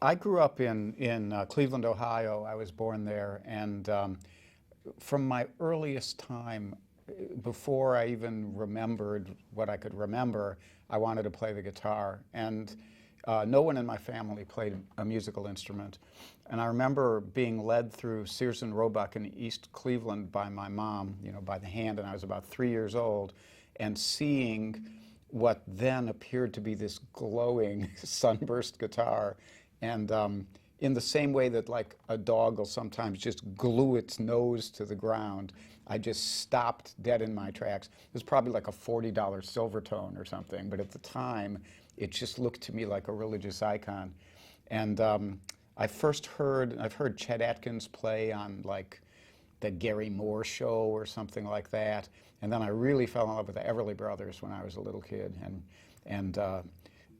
I grew up in Cleveland, Ohio. I was born there, and from my earliest time, before I even remembered what I could remember, I wanted to play the guitar. And no one in my family played a musical instrument. And I remember being led through Sears and Roebuck in East Cleveland by my mom, by the hand, and I was about 3 years old, and seeing what then appeared to be this glowing sunburst guitar. And in the same way that like a dog will sometimes just glue its nose to the ground, I just stopped dead in my tracks. It was probably like a $40 Silvertone or something, but at the time, it just looked to me like a religious icon. And I've heard Chet Atkins play on like the Gary Moore show or something like that. And then I really fell in love with the Everly Brothers when I was a little kid, and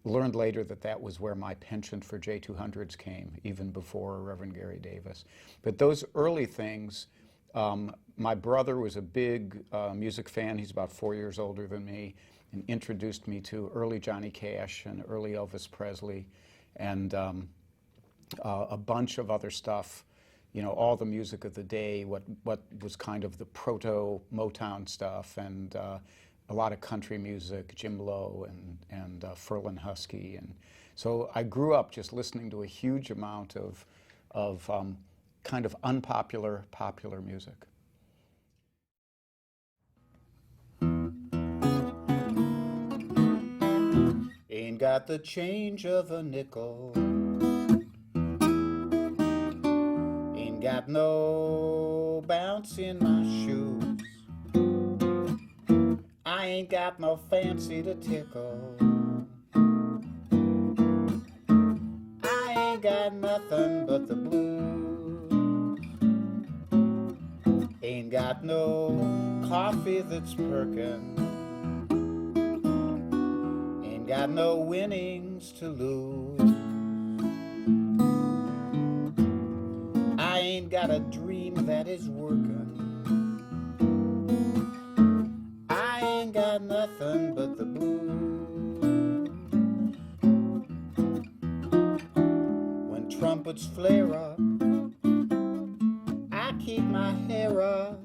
learned later that that was where my penchant for J200s came, even before Reverend Gary Davis. But those early things, my brother was a big music fan. He's about 4 years older than me, and introduced me to early Johnny Cash and early Elvis Presley, and a bunch of other stuff, all the music of the day, what was kind of the proto Motown stuff, and a lot of country music, Jim Lowe and Ferlin Husky. And so I grew up just listening to a huge amount of kind of unpopular, popular music. Ain't got the change of a nickel, ain't got no bounce in my shoes, I ain't got no fancy to tickle, I ain't got nothing but the blues, ain't got no coffee that's perkin', ain't got no winnings to lose, I ain't got a dream that is working, I ain't got nothing but the blues. When trumpets flare up, I keep my hair up,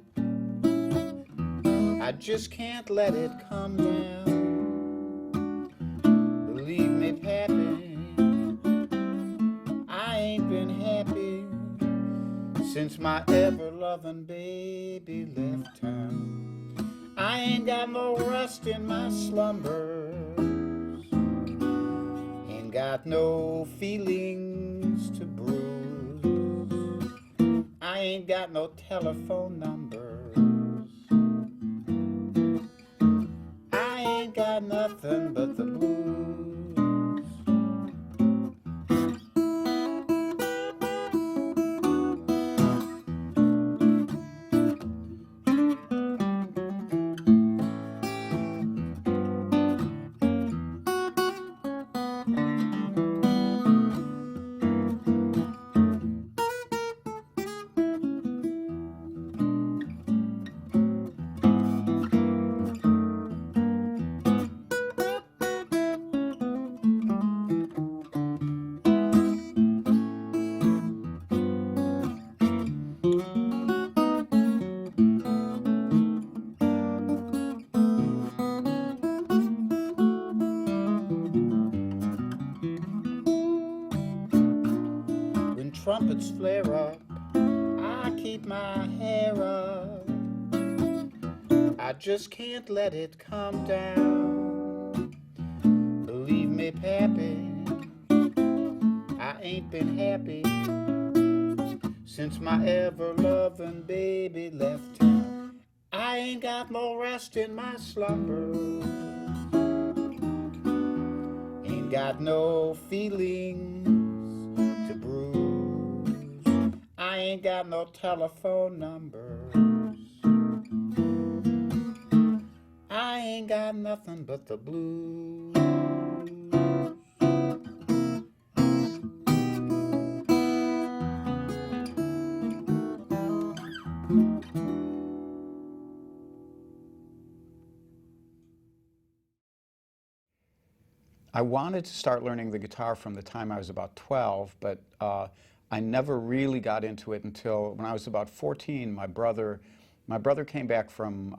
I just can't let it come down. Believe me, Pappy, I ain't been happy since my ever-loving baby left town. I ain't got no rest in my slumbers, ain't got no feelings to bruise, I ain't got no telephone numbers, I ain't got nothing but the blues. Trumpets flare up, I keep my hair up, I just can't let it come down. Believe me, Pappy, I ain't been happy since my ever-loving baby left town. I ain't got no rest in my slumbers, ain't got no feelings to bruise, I ain't got no telephone numbers, I ain't got nothing but the blues. I wanted to start learning the guitar from the time I was about 12, but I never really got into it until when I was about 14. My brother came back from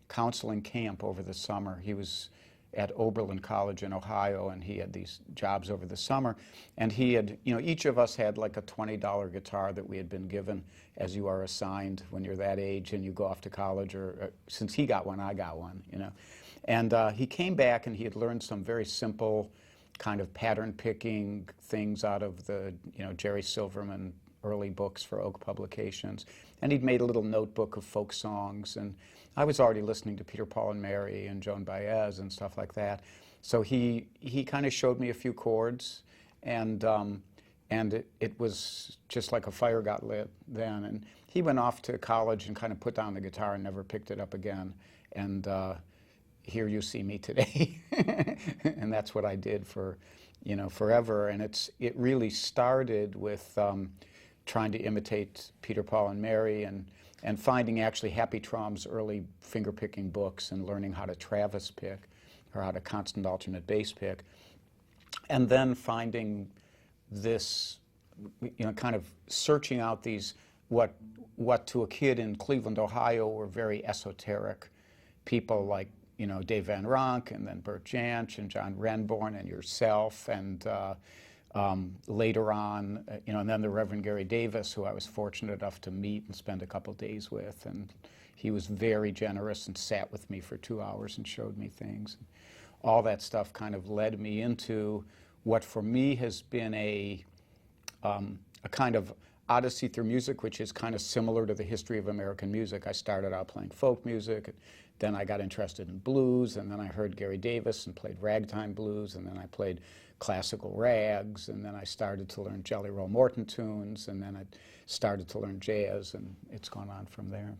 counseling camp over the summer. He was at Oberlin College in Ohio, and he had these jobs over the summer. And he had, you know, each of us had like a $20 guitar that we had been given, as you are assigned when you're that age and you go off to college, or since he got one, I got one, you know. And he came back and he had learned some very simple kind of pattern picking things out of the, you know, Jerry Silverman early books for Oak Publications. And he'd made a little notebook of folk songs, and I was already listening to Peter, Paul and Mary and Joan Baez and stuff like that. So he kind of showed me a few chords, and it was just like a fire got lit then. And he went off to college and kind of put down the guitar and never picked it up again. And here you see me today. And that's what I did for, you know, forever. And it really started with trying to imitate Peter, Paul and Mary, and finding actually Happy Trom's early finger-picking books and learning how to Travis pick, or how to constant alternate bass pick. And then finding this, you know, kind of searching out these, what to a kid in Cleveland, Ohio, were very esoteric people like, you know, Dave Van Ronk, and then Bert Jansch, and John Renbourn, and yourself, and later on, you know, and then the Reverend Gary Davis, who I was fortunate enough to meet and spend a couple days with, and he was very generous and sat with me for 2 hours and showed me things. All that stuff kind of led me into what for me has been a kind of odyssey through music, which is kind of similar to the history of American music. I started out playing folk music, then I got interested in blues, and then I heard Gary Davis and played ragtime blues, and then I played classical rags, and then I started to learn Jelly Roll Morton tunes, and then I started to learn jazz, and it's gone on from there.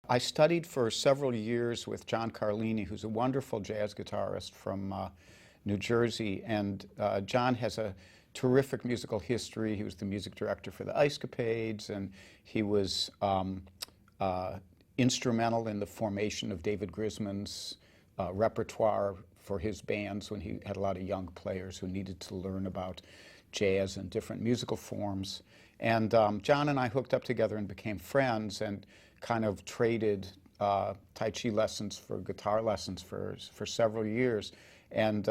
I studied for several years with John Carlini, who's a wonderful jazz guitarist from New Jersey, and John has a terrific musical history. He was the music director for the Ice Capades, and he was instrumental in the formation of David Grisman's repertoire for his bands when he had a lot of young players who needed to learn about jazz and different musical forms. And John and I hooked up together and became friends and kind of traded Tai Chi lessons for guitar lessons for several years. And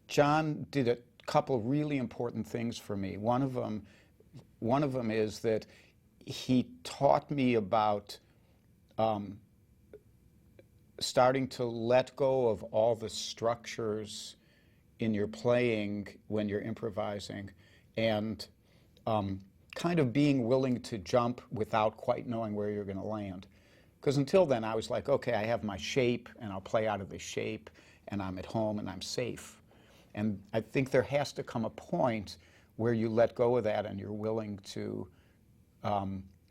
John did a couple really important things for me. One of them is that he taught me about starting to let go of all the structures in your playing when you're improvising, and kind of being willing to jump without quite knowing where you're going to land. Because until then I was like, okay, I have my shape and I'll play out of this shape and I'm at home and I'm safe. And I think there has to come a point where you let go of that and you're willing to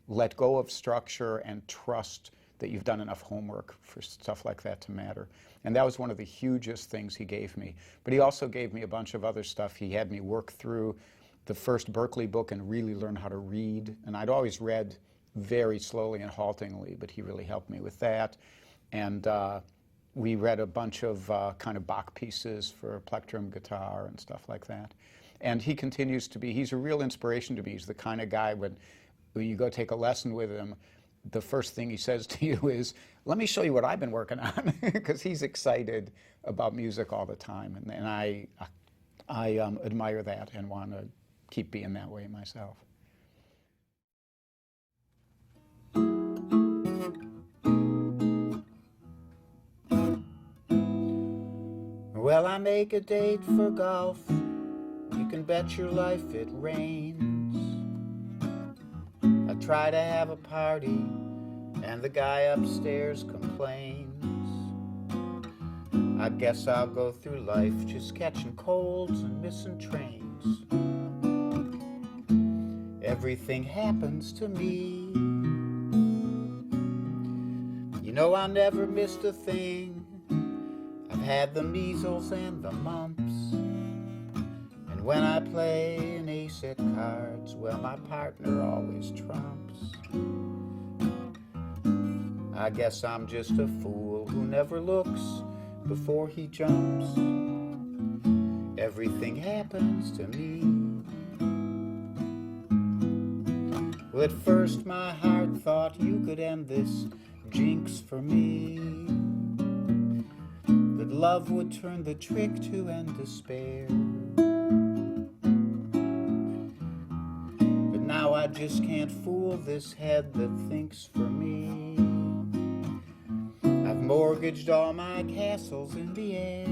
let go of structure and trust that you've done enough homework for stuff like that to matter. And that was one of the hugest things he gave me. But he also gave me a bunch of other stuff. He had me work through the first Berklee book and really learn how to read. And I'd always read very slowly and haltingly, but he really helped me with that. And we read a bunch of kind of Bach pieces for plectrum guitar and stuff like that. And he continues to be, he's a real inspiration to me. He's the kind of guy when you go take a lesson with him, the first thing he says to you is, let me show you what I've been working on, because he's excited about music all the time. And I admire that and want to keep being that way myself. Well, I make a date for golf. You can bet your life it rains. I try to have a party, and the guy upstairs complains. I guess I'll go through life just catching colds and missing trains. Everything happens to me. You know I never missed a thing. I've had the measles and the mumps. And when I play an ace at cards, well, my partner always trumps. I guess I'm just a fool who never looks before he jumps. Everything happens to me. Well, at first my heart thought you could end this jinx for me, that love would turn the trick to end despair. But now I just can't fool this head that thinks for me. I've mortgaged all my castles in the air.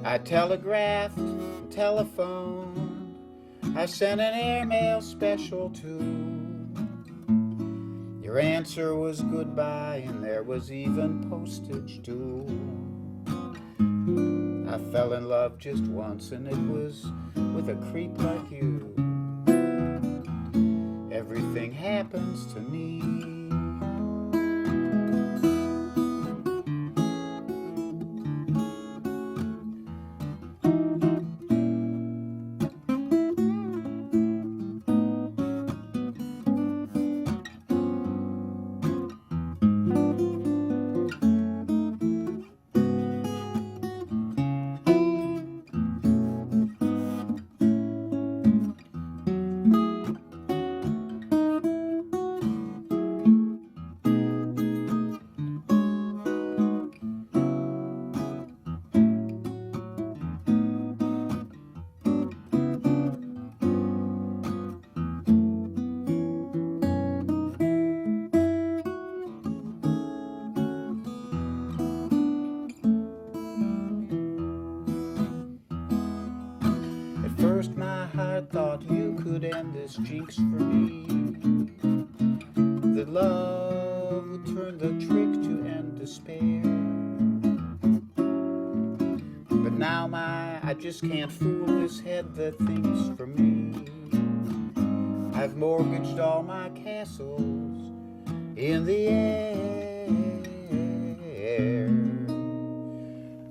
I telegraphed and telephoned. I sent an airmail special too. Your answer was goodbye, and there was even postage due. I fell in love just once, and it was with a creep like you. Everything happens to me. First my heart thought you could end this jinx for me, that love would turn the trick to end despair. But now I just can't fool this head that thinks for me. I've mortgaged all my castles in the air.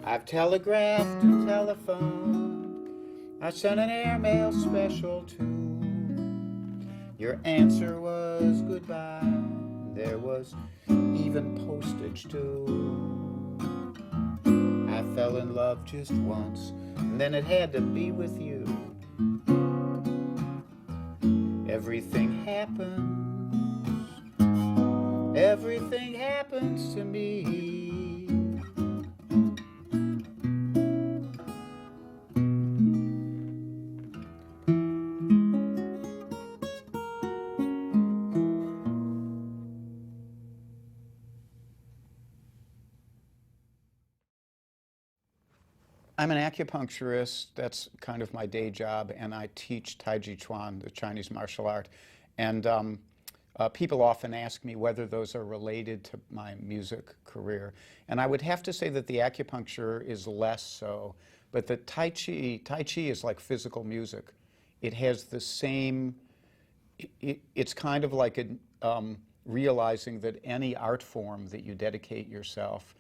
I've telegraphed and telephoned. I sent an airmail special too. Your answer was goodbye. There was even postage too. I fell in love just once, and then it had to be with you. Everything happens to me. I'm an acupuncturist. That's kind of my day job, and I teach Tai Chi Chuan, the Chinese martial art. And people often ask me whether those are related to my music career. And I would have to say that the acupuncture is less so, but the Tai Chi is like physical music. It has the same, it's kind of like realizing that any art form that you dedicate yourself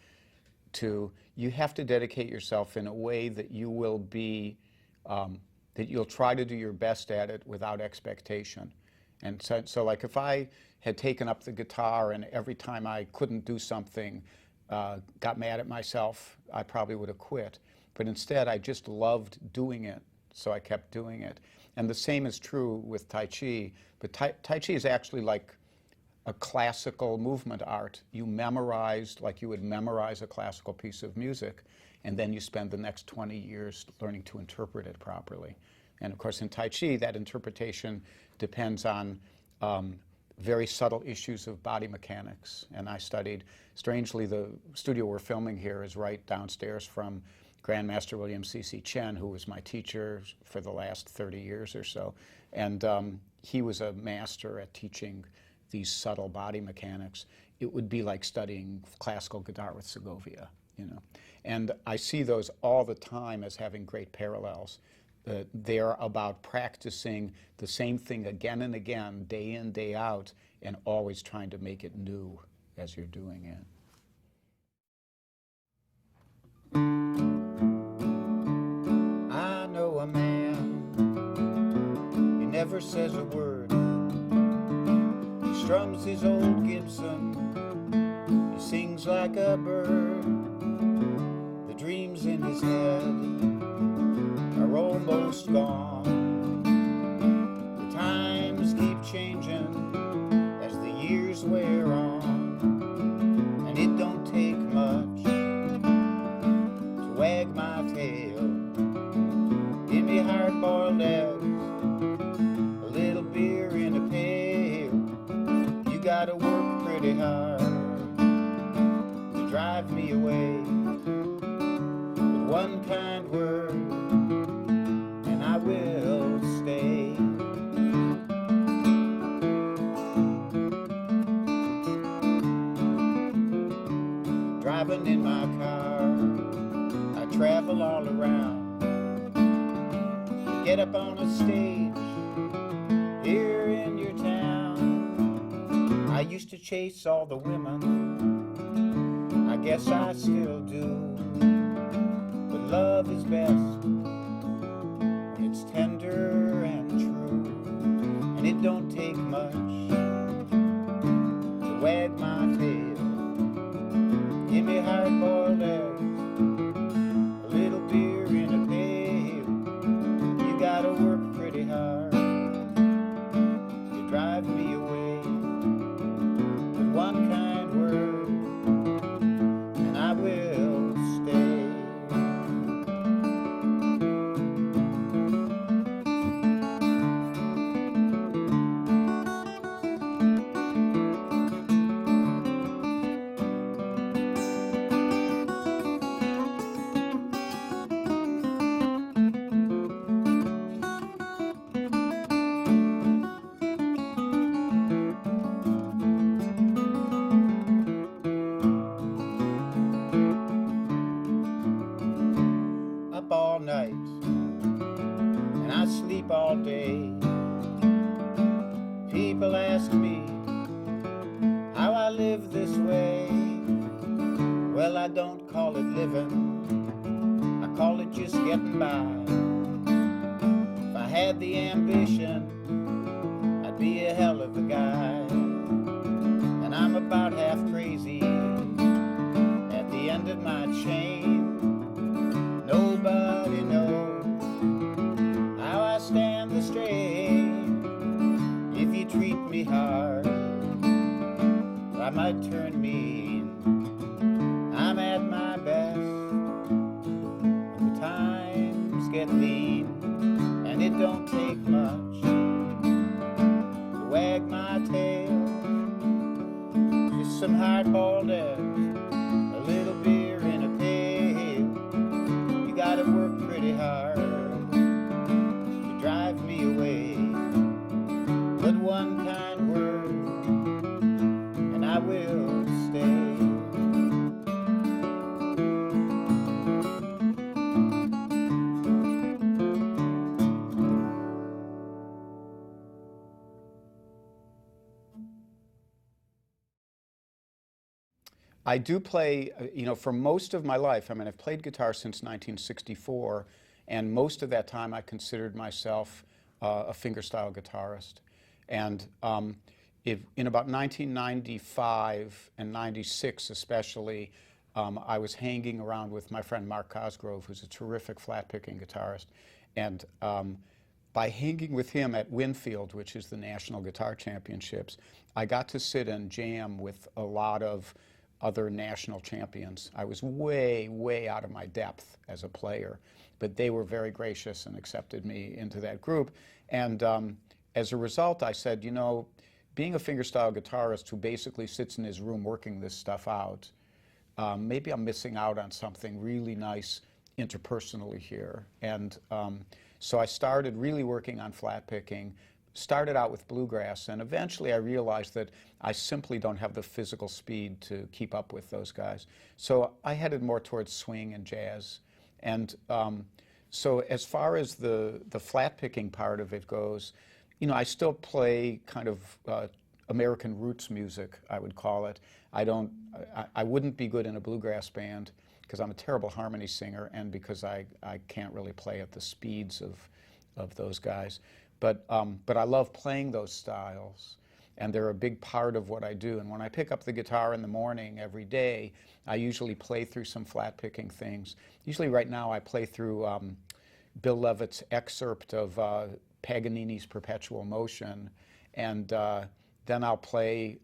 to, you have to dedicate yourself in a way that you will be, that you'll try to do your best at it without expectation. And so like if I had taken up the guitar and every time I couldn't do something, got mad at myself, I probably would have quit. But instead, I just loved doing it, so I kept doing it. And the same is true with Tai Chi. But Tai Chi is actually like a classical movement art. You memorize, like you would memorize a classical piece of music, and then you spend the next 20 years learning to interpret it properly. And of course, in Tai Chi, that interpretation depends on very subtle issues of body mechanics. And I studied, strangely, the studio we're filming here is right downstairs from Grandmaster William C.C. Chen, who was my teacher for the last 30 years or so. And he was a master at teaching these subtle body mechanics. It would be like studying classical guitar with Segovia, you know. And I see those all the time as having great parallels. They're about practicing the same thing again and again, day in, day out, and always trying to make it new as you're doing it. I know a man, he never says a word. He strums his old Gibson, he sings like a bird. The dreams in his head are almost gone. The times keep changing as the years wear on, and it don't take much to wag my tail. Give me hard-boiled eggs, a little beer in a pail. You gotta work pretty hard to drive me away with one kind word, and I will stay. Driving in my car, I travel all around. Get up on a stage here in your town. I used to chase all the women, I guess I still do. But love is best when it's tender and true, and it don't take much to wag my tail. Give me hard-boiled eggs, a little beer in a pail. You gotta work pretty hard to drive me away with one kind word, and I will stay. Up all night and I sleep all day. People ask me how I live this way. Well, I don't call it living, I call it just getting by. If I had the ambition, I'd be a hell of a guy. And I'm about half crazy at the end of my chain. get lean, and it don't take much to wag my tail. Just some hard-boiled eggs, a little beer in a pail. You gotta work pretty hard to drive me away. But one kind word, and I will stay. I do play, for most of my life. I mean, I've played guitar since 1964, and most of that time I considered myself a fingerstyle guitarist. And in about 1995 and 96 especially, I was hanging around with my friend Mark Cosgrove, who's a terrific flat-picking guitarist. And by hanging with him at Winfield, which is the National Guitar Championships, I got to sit and jam with a lot of other national champions. I was way, way out of my depth as a player, but they were very gracious and accepted me into that group. And as a result, I said, being a fingerstyle guitarist who basically sits in his room working this stuff out, maybe I'm missing out on something really nice interpersonally here. And so I started really working on flat picking, started out with bluegrass, and eventually I realized that I simply don't have the physical speed to keep up with those guys. So I headed more towards swing and jazz. And so as far as the flat picking part of it goes, I still play kind of American roots music, I would call it. I wouldn't be good in a bluegrass band because I'm a terrible harmony singer and because I can't really play at the speeds of those guys. But I love playing those styles, and they're a big part of what I do. And when I pick up the guitar in the morning every day, I usually play through some flat picking things. Usually right now I play through Bill Levitt's excerpt of Paganini's Perpetual Motion, and then I'll play,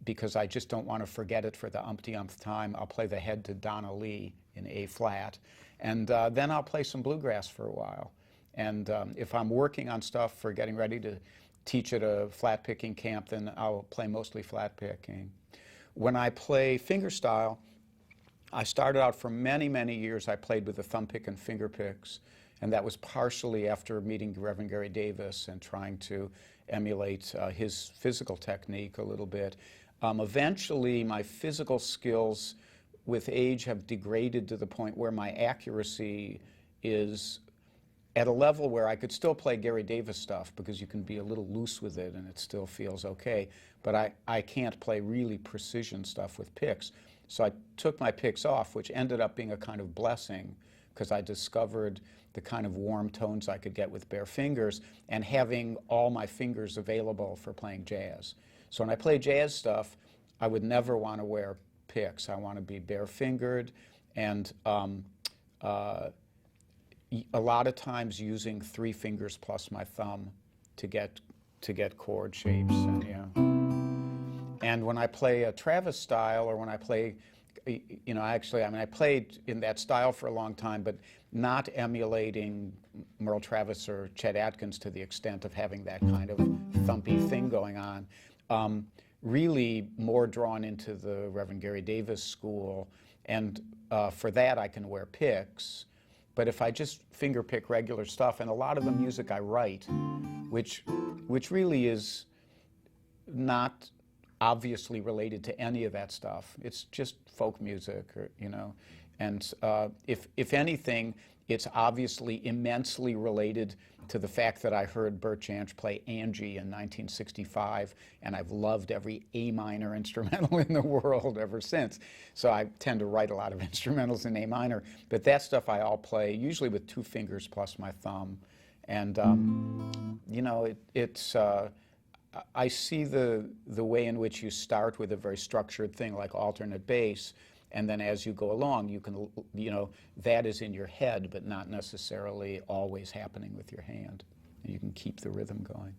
because I just don't want to forget it for the umpty-umpth time, I'll play the Head to Donna Lee in A flat, and then I'll play some bluegrass for a while. And if I'm working on stuff for getting ready to teach at a flat picking camp, then I'll play mostly flat picking. When I play fingerstyle, I started out for many, many years, I played with the thumb pick and finger picks. And that was partially after meeting Reverend Gary Davis and trying to emulate his physical technique a little bit. Eventually, my physical skills with age have degraded to the point where my accuracy is at a level where I could still play Gary Davis stuff because you can be a little loose with it and it still feels okay. But I can't play really precision stuff with picks. So I took my picks off, which ended up being a kind of blessing because I discovered the kind of warm tones I could get with bare fingers and having all my fingers available for playing jazz. So when I play jazz stuff, I would never want to wear picks. I want to be bare-fingered and a lot of times using 3 fingers plus my thumb to get chord shapes. And when I play a Travis style, or when I play, I played in that style for a long time, but not emulating Merle Travis or Chet Atkins to the extent of having that kind of thumpy thing going on. Really more drawn into the Reverend Gary Davis school, and for that I can wear picks. But if I just finger pick regular stuff, and a lot of the music I write, which really is not obviously related to any of that stuff, it's just folk music, or, and if anything, it's obviously immensely related to the fact that I heard Bert Jansch play Angie in 1965, and I've loved every A minor instrumental in the world ever since. So I tend to write a lot of instrumentals in A minor, but that stuff I all play, usually with 2 fingers plus my thumb. And, I see the way in which you start with a very structured thing like alternate bass, and then as you go along, you can, that is in your head, but not necessarily always happening with your hand. And you can keep the rhythm going.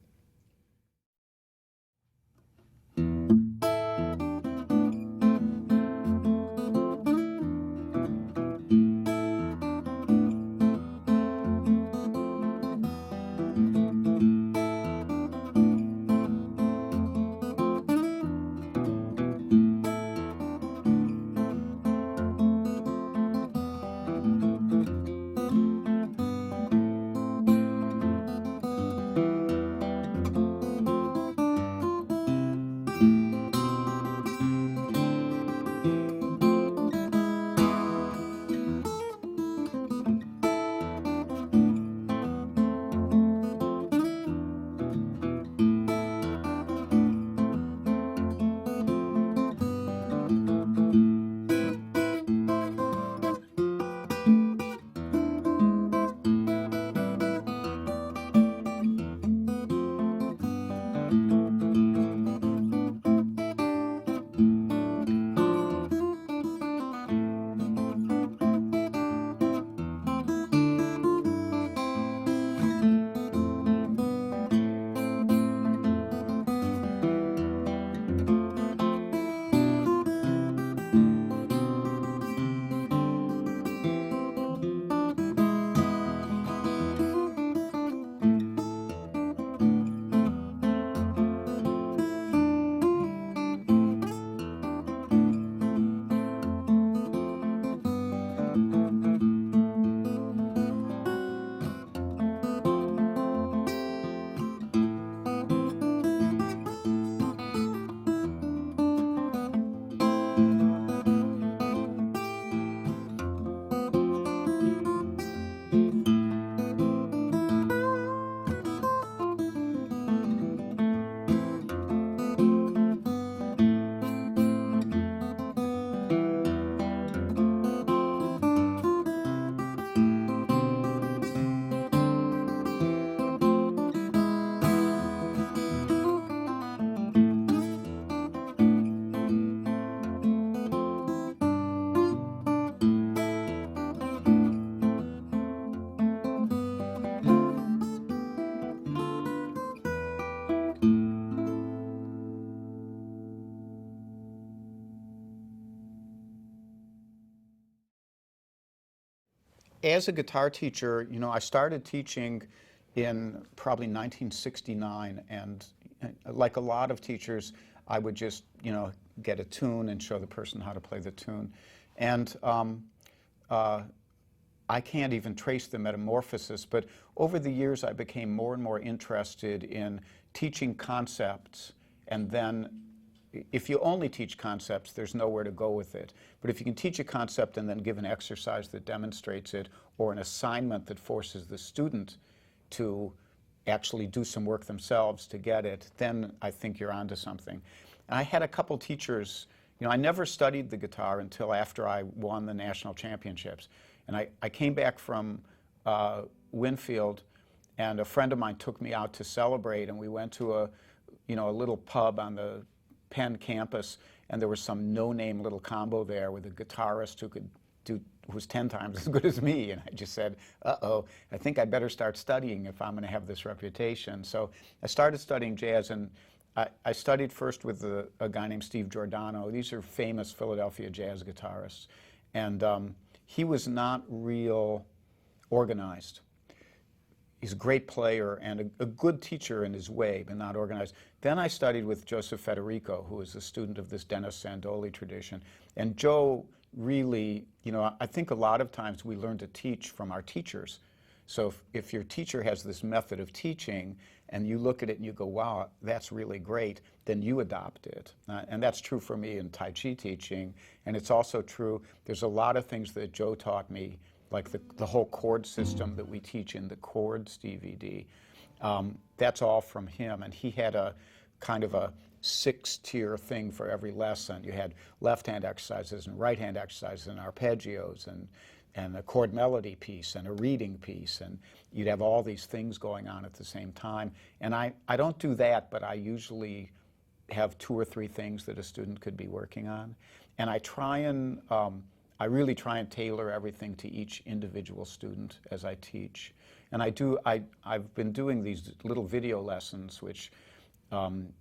As a guitar teacher, you know, I started teaching in probably 1969, and like a lot of teachers, I would just, you know, get a tune and show the person how to play the tune. And I can't even trace the metamorphosis, but over the years I became more and more interested in teaching concepts, and then if you only teach concepts, there's nowhere to go with it. But if you can teach a concept and then give an exercise that demonstrates it, or an assignment that forces the student to actually do some work themselves to get it, then I think you're onto something. And I had a couple teachers, you know, I never studied the guitar until after I won the national championships. And I came back from Winfield, and a friend of mine took me out to celebrate, and we went to a little pub on the Penn campus, and there was some no-name little combo there with a guitarist who was 10 times as good as me. And I just said, uh-oh, I think I better start studying if I'm going to have this reputation. So I started studying jazz, and I studied first with a guy named Steve Giordano. These are famous Philadelphia jazz guitarists. And he was not real organized. He's a great player and a good teacher in his way, but not organized. Then I studied with Joseph Federico, who is a student of this Dennis Sandoli tradition. And Joe really, you know, I think a lot of times we learn to teach from our teachers. So if your teacher has this method of teaching and you look at it and you go, wow, that's really great, then you adopt it. And that's true for me in Tai Chi teaching. And it's also true, there's a lot of things that Joe taught me, like the whole chord system that we teach in the Chords DVD. That's all from him. And he had a kind of a 6-tier thing for every lesson. You had left-hand exercises and right-hand exercises and arpeggios and a chord melody piece and a reading piece, and you'd have all these things going on at the same time. And I don't do that, but I usually have 2 or 3 things that a student could be working on. And I really try and tailor everything to each individual student as I teach. And I've been doing these little video lessons, which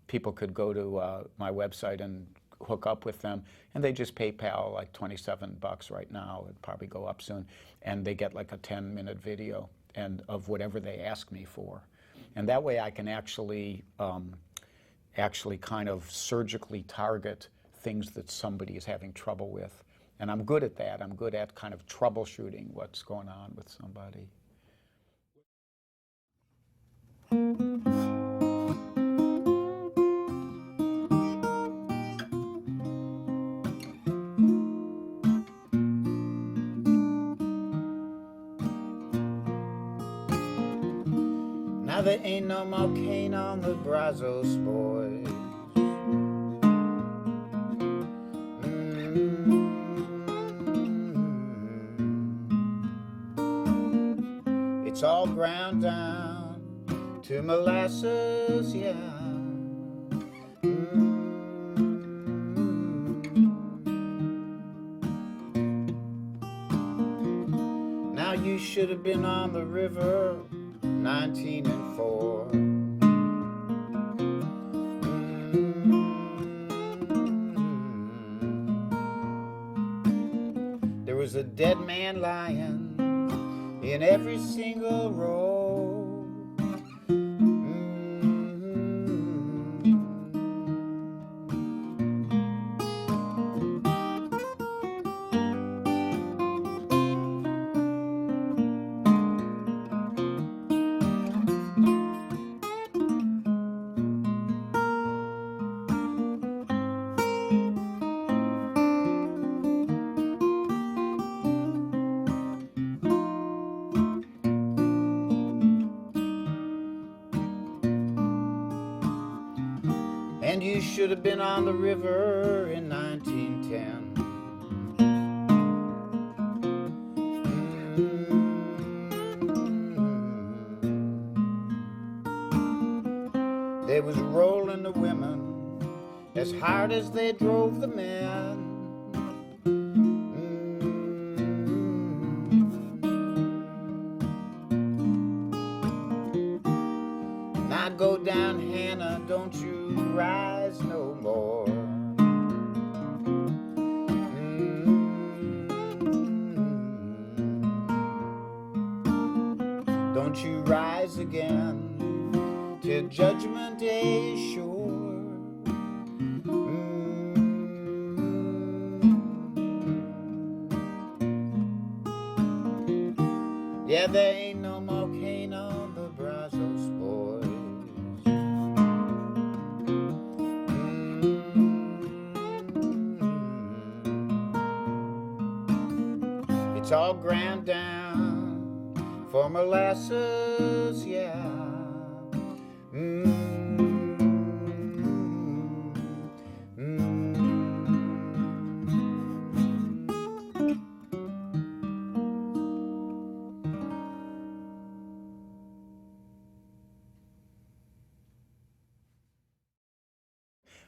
people could go to my website and hook up with them, and they just PayPal like $27 right now. It'd probably go up soon, and they get like a 10-minute video and of whatever they ask me for. And that way I can actually kind of surgically target things that somebody is having trouble with. And I'm good at that. I'm good at kind of troubleshooting what's going on with somebody. Now there ain't no more cane on the Brazos, boys. It's all ground down to molasses, yeah. Now you should have been on the river, 19 and 4. There was a dead man lying in every single row. And you should have been on the river in 1910. They was rolling the women as hard as they drove the men. Now go down, Hannah, don't you rise no more. don't you rise again till judgment day is sure. Yeah, there ain't no more Cain on the Brazos boys. It's all ground down for molasses, yeah.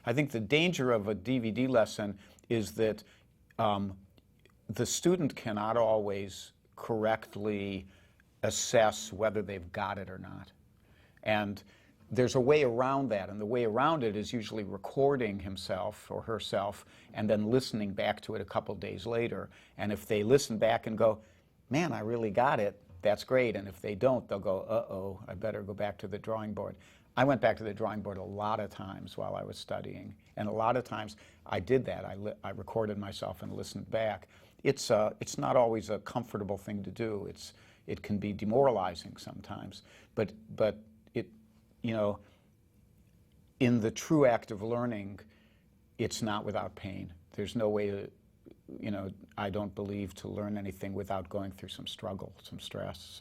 I think the danger of a DVD lesson is that the student cannot always correctly assess whether they've got it or not. And there's a way around that, and the way around it is usually recording himself or herself and then listening back to it a couple days later. And if they listen back and go, man, I really got it, that's great. And if they don't, they'll go, uh-oh, I better go back to the drawing board. I went back to the drawing board a lot of times while I was studying, and a lot of times I did that. I recorded myself and listened back. It's not always a comfortable thing to do. It can be demoralizing sometimes, but it, you know, in the true act of learning, it's not without pain. There's no way to, you know, I don't believe, to learn anything without going through some struggle, some stress.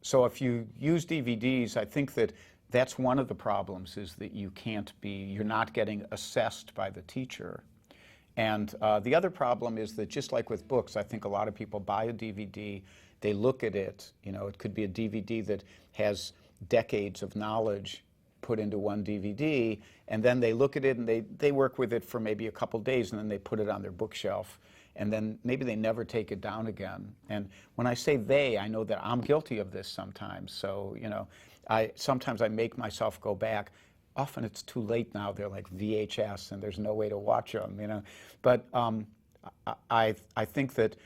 So if you use DVDs, I think that that's one of the problems, is that you're not getting assessed by the teacher. And the other problem is that, just like with books, I think a lot of people buy a DVD, they look at it, you know, it could be a DVD that has decades of knowledge put into one DVD, and then they look at it and they work with it for maybe a couple days, and then they put it on their bookshelf, and then maybe they never take it down again. And when I say they, I know that I'm guilty of this sometimes. So, you know, sometimes I make myself go back. Often it's too late now. They're like VHS, and there's no way to watch them, you know. But I think that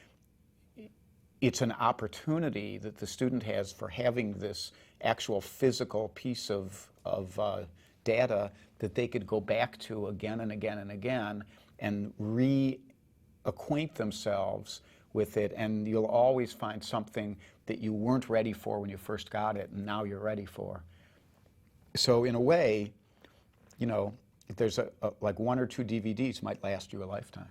it's an opportunity that the student has for having this actual physical piece of data that they could go back to again and again and again and reacquaint themselves with it, and you'll always find something that you weren't ready for when you first got it, and now you're ready for. So in a way, you know, there's like 1 or 2 DVDs might last you a lifetime.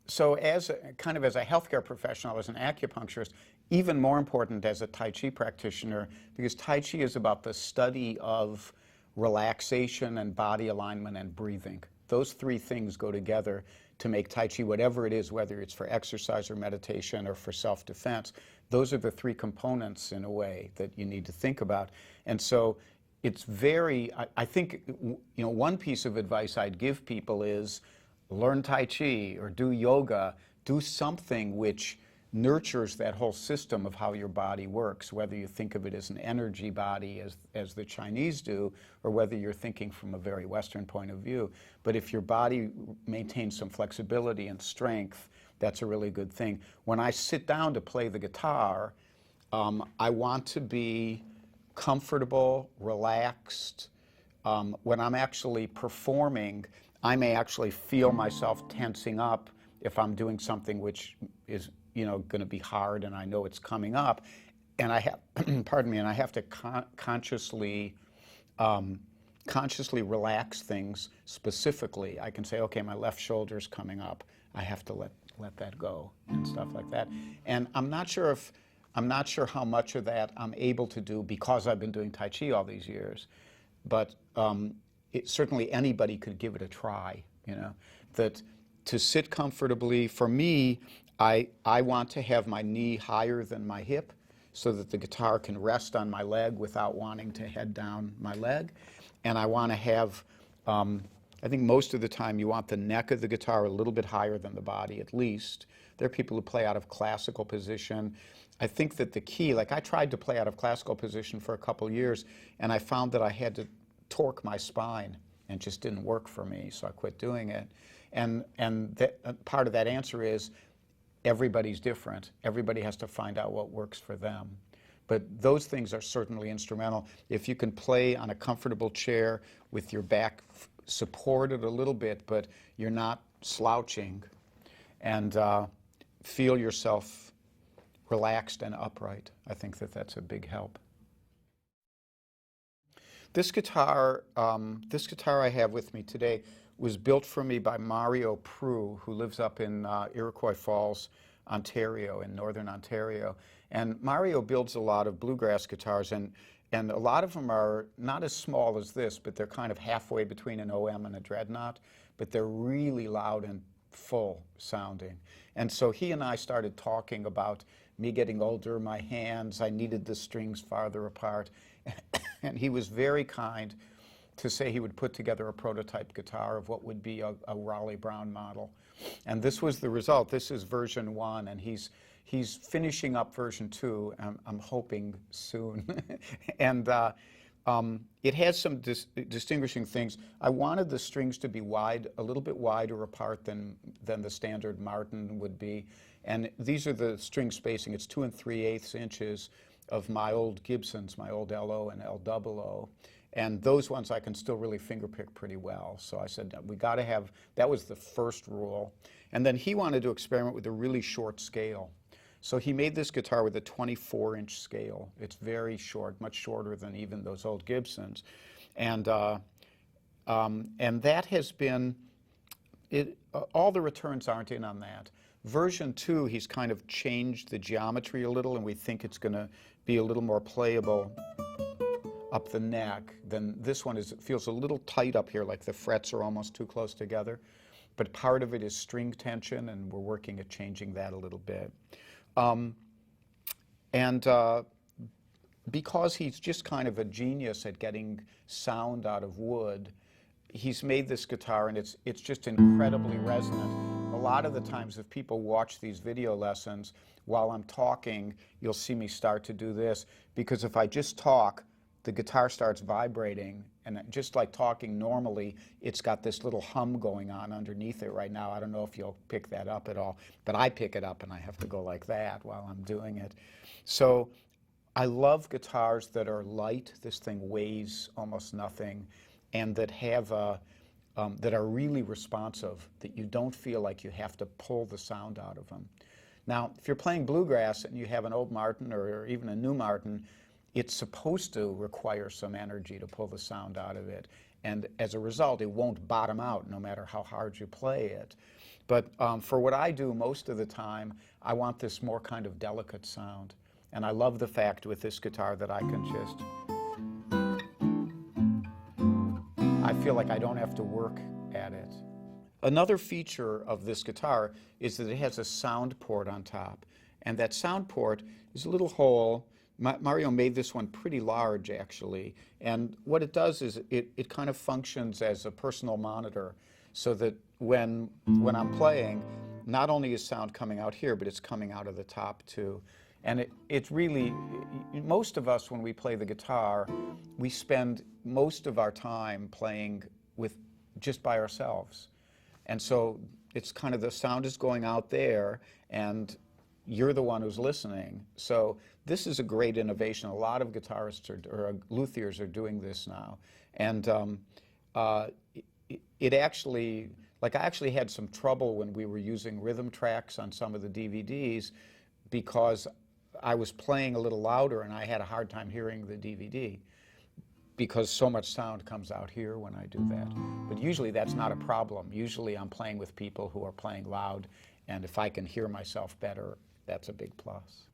So as kind of as a healthcare professional, as an acupuncturist, even more important as a Tai Chi practitioner, because Tai Chi is about the study of relaxation and body alignment and breathing. Those three things go together to make Tai Chi whatever it is, whether it's for exercise or meditation or for self-defense. Those are the three components, in a way, that you need to think about. And so it's very, I think, one piece of advice I'd give people is learn Tai Chi or do yoga, do something which nurtures that whole system of how your body works, whether you think of it as an energy body, as the Chinese do, or whether you're thinking from a very Western point of view. But if your body maintains some flexibility and strength, that's a really good thing. When I sit down to play the guitar, I want to be comfortable, relaxed. When I'm actually performing, I may actually feel myself tensing up if I'm doing something which is going to be hard and I know it's coming up, and I have, pardon me, and I have to consciously relax things specifically. I can say, okay, my left shoulder's coming up. I have to let that go and stuff like that. And I'm not sure how much of that I'm able to do because I've been doing Tai Chi all these years, but certainly anybody could give it a try. That to sit comfortably, for me, I want to have my knee higher than my hip so that the guitar can rest on my leg without wanting to head down my leg. And I want to have, I think most of the time you want the neck of the guitar a little bit higher than the body, at least. There are people who play out of classical position. I think that the key, like I tried to play out of classical position for a couple years, and I found that I had to torque my spine, and it just didn't work for me, so I quit doing it. And part of that answer is everybody's different. Everybody has to find out what works for them. But those things are certainly instrumental. If you can play on a comfortable chair with your back supported a little bit, but you're not slouching, and feel yourself relaxed and upright, I think that that's a big help. This guitar I have with me today was built for me by Mario Prue, who lives up in Iroquois Falls, Ontario, in northern Ontario. And Mario builds a lot of bluegrass guitars, and a lot of them are not as small as this, but they're kind of halfway between an OM and a dreadnought, but they're really loud and full sounding. And so he and I started talking about me getting older, my hands, I needed the strings farther apart, and he was very kind to say he would put together a prototype guitar of what would be a Raleigh Brown model. And this was the result. This is version 1, and he's finishing up version 2, I'm hoping soon. And it has some distinguishing things. I wanted the strings to be wide, a little bit wider apart than the standard Martin would be. And these are the string spacing. It's 2 3/8 inches of my old Gibsons, my old LO and LOO. And those ones I can still really fingerpick pretty well. So I said, we got to have, that was the first rule. And then he wanted to experiment with a really short scale. So he made this guitar with a 24-inch scale. It's very short, much shorter than even those old Gibsons. And that has been, all the returns aren't in on that. Version 2, he's kind of changed the geometry a little, and we think it's going to be a little more playable up the neck. Then this one feels a little tight up here, like the frets are almost too close together. But part of it is string tension, and we're working at changing that a little bit. Because he's just kind of a genius at getting sound out of wood, he's made this guitar, and it's just incredibly resonant. A lot of the times, if people watch these video lessons, while I'm talking, you'll see me start to do this, because if I just talk, the guitar starts vibrating, and just like talking normally, it's got this little hum going on underneath it right now. I don't know if you'll pick that up at all, but I pick it up and I have to go like that while I'm doing it. So I love guitars that are light. This thing weighs almost nothing, and that have that are really responsive, that you don't feel like you have to pull the sound out of them. Now, if you're playing bluegrass and you have an old Martin or even a new Martin, it's supposed to require some energy to pull the sound out of it. and as a result, it won't bottom out no matter how hard you play it. But for what I do most of the time, I want this more kind of delicate sound. And I love the fact with this guitar that I can just, I feel like I don't have to work at it. Another feature of this guitar is that it has a sound port on top. And that sound port is a little hole. Mario made this one pretty large, actually. And what it does is it kind of functions as a personal monitor, so that when I'm playing, not only is sound coming out here, but it's coming out of the top too. And it's really, most of us when we play the guitar, we spend most of our time playing with just by ourselves. And so it's kind of the sound is going out there and you're the one who's listening. So this is a great innovation. A lot of guitarists or luthiers are doing this now. And it actually, like I actually had some trouble when we were using rhythm tracks on some of the DVDs because I was playing a little louder and I had a hard time hearing the DVD because so much sound comes out here when I do that. But usually that's not a problem. Usually I'm playing with people who are playing loud, and if I can hear myself better, that's a big plus.